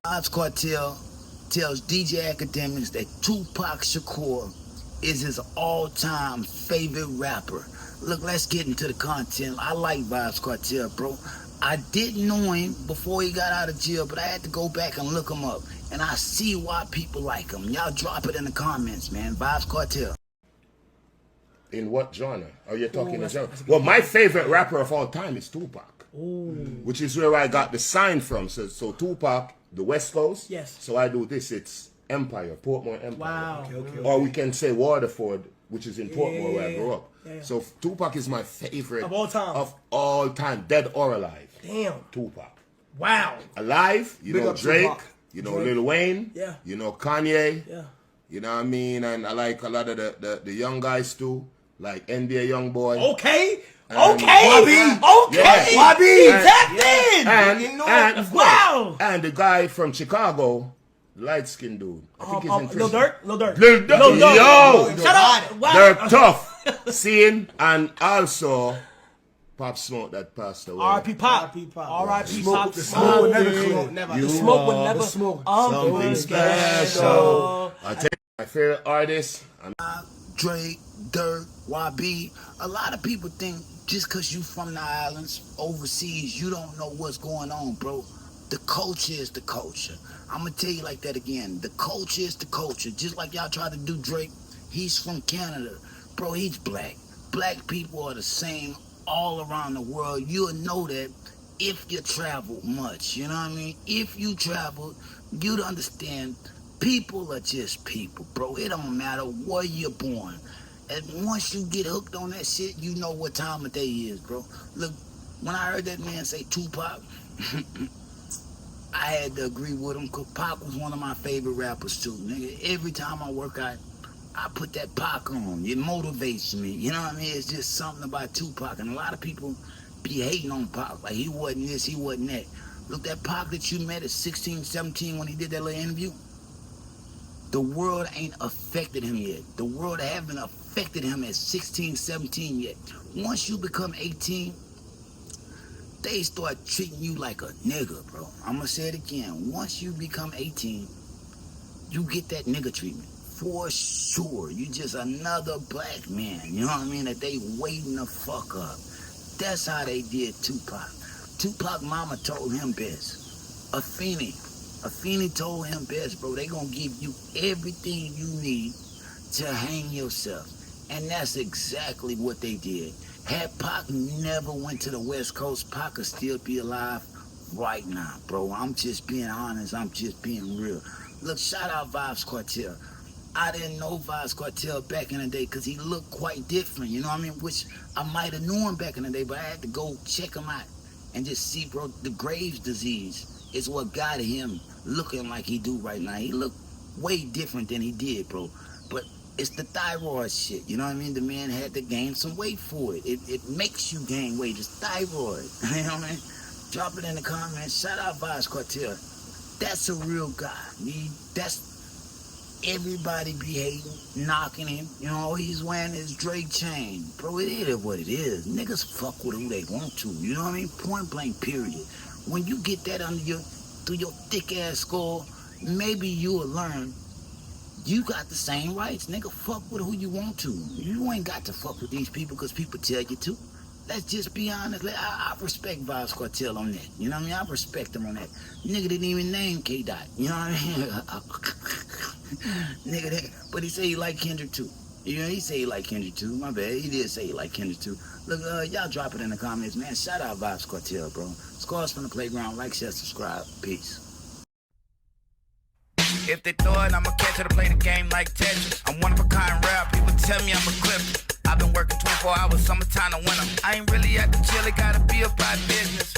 Vybz Kartel tells DJ Academics that Tupac Shakur is his all-time favorite rapper. Look, let's get into the content. I like Vybz Kartel, bro. I didn't know him before he got out of jail, but I had to go back and look him up. And I see why people like him. Y'all drop it in the comments, man. Vybz Kartel. In what genre? Are you talking in genre? Well, my favorite rapper of all time is Tupac. Ooh. Which is where I got the sign from. So Tupac, the West Coast. Yes. So I do this. It's Empire, Portmore Empire. Wow. Okay. Or we can say Waterford, which is in Portmore where I grew up. Yeah. So Tupac is my favorite Of all time. Of all time, dead or alive. Damn. Tupac. Wow. Alive, you Big know up Drake, Tupac. you know Lil Wayne, Yeah. you know Kanye, Yeah. you know what I mean, and I like a lot of the young guys too, like NBA Youngboy. Okay. And Okay. Bobby. Okay. Yeah. Bobby. And- Tapped in. And Wow. and the guy from Chicago, light skinned dude. I think he's in Lil prison. Durk. Lil Durk. Lil Durk. Lil Durk. Yo, Shut up. Wow. they're tough. Seeing and also Pop Smoke that passed away. R.I.P. Pop. R.I.P. Pop. R.I.P. Smoke- Pop. the smoke would never clean. The You smoke would are never. the smoke. Something special. I tell you, my favorite artist. Drake, Dirk, YB. A lot of people think just because you from the islands, overseas, you don't know what's going on, bro. The culture is the culture. I'm going to tell you like that again. The culture is the culture. Just like y'all try to do Drake, he's from Canada. Bro, he's black. Black people are the same all around the world. You'll know that if you travel much, you know what I mean? If you travel, you'd understand people are just people, bro. It don't matter where you're born. And once you get hooked on that shit, you know what time of day is, bro. Look, when I heard that man say Tupac, I had to agree with him, because Pac was one of my favorite rappers too, nigga. Every time I work out, I put that Pac on. It motivates me, you know what I mean? It's just something about Tupac, and a lot of people be hating on Pac, like he wasn't this, he wasn't that. Look, that Pac that you met at 16, 17 when he did that little interview, the world ain't affected him yet. The world haven't affected him at 16, 17 yet. Once you become 18, they start treating you like a nigga, bro. I'm gonna say it again. Once you become 18, you get that nigga treatment. For sure. You just another black man, you know what I mean, that they waiting the fuck up. That's how they did Tupac. Tupac mama told him best. Afeni told him best, bro. They gonna give you everything you need to hang yourself. And that's exactly what they did. Had Pac never went to the West Coast, Pac could still be alive right now, bro. I'm just being honest. I'm just being real. Look, shout out Vybz Kartel. I didn't know Vybz Kartel back in the day because he looked quite different, you know what I mean? Which I might have known him back in the day, but I had to go check him out and just see, bro, the Graves' disease is what got him looking like he do right now. He looked way different than he did, bro. But it's the thyroid shit, you know what I mean? The man had to gain some weight for it. It makes you gain weight. It's thyroid, you know what I mean? Drop it in the comments. Shout out Vybz Kartel. That's a real guy. That's everybody be hating, knocking him. You know, he's wearing his Drake chain. Bro, it is what it is. Niggas fuck with who they want to. You know what I mean? Point blank, period. When you get that through your thick ass skull, maybe you'll learn you got the same rights. Nigga, fuck with who you want to. You ain't got to fuck with these people because people tell you to. Let's just be honest. I respect Vybz Kartel on that. You know what I mean? I respect him on that. Nigga didn't even name K-Dot. You know what I mean? Nigga, but he said he like Kendrick too. You know, he said he like Kendrick too. My bad. He did say he like Kendrick too. Look, y'all drop it in the comments, man. Shout out Vybz Kartel, bro. Scores from the playground. Like, share, subscribe. Peace. If they throw it, I'ma catch it to play the game like Tetris. I'm one of a kind rap. People tell me I'm a clip. I've been working 24 hours, summertime to winter. I ain't really at the chill, it gotta be about business.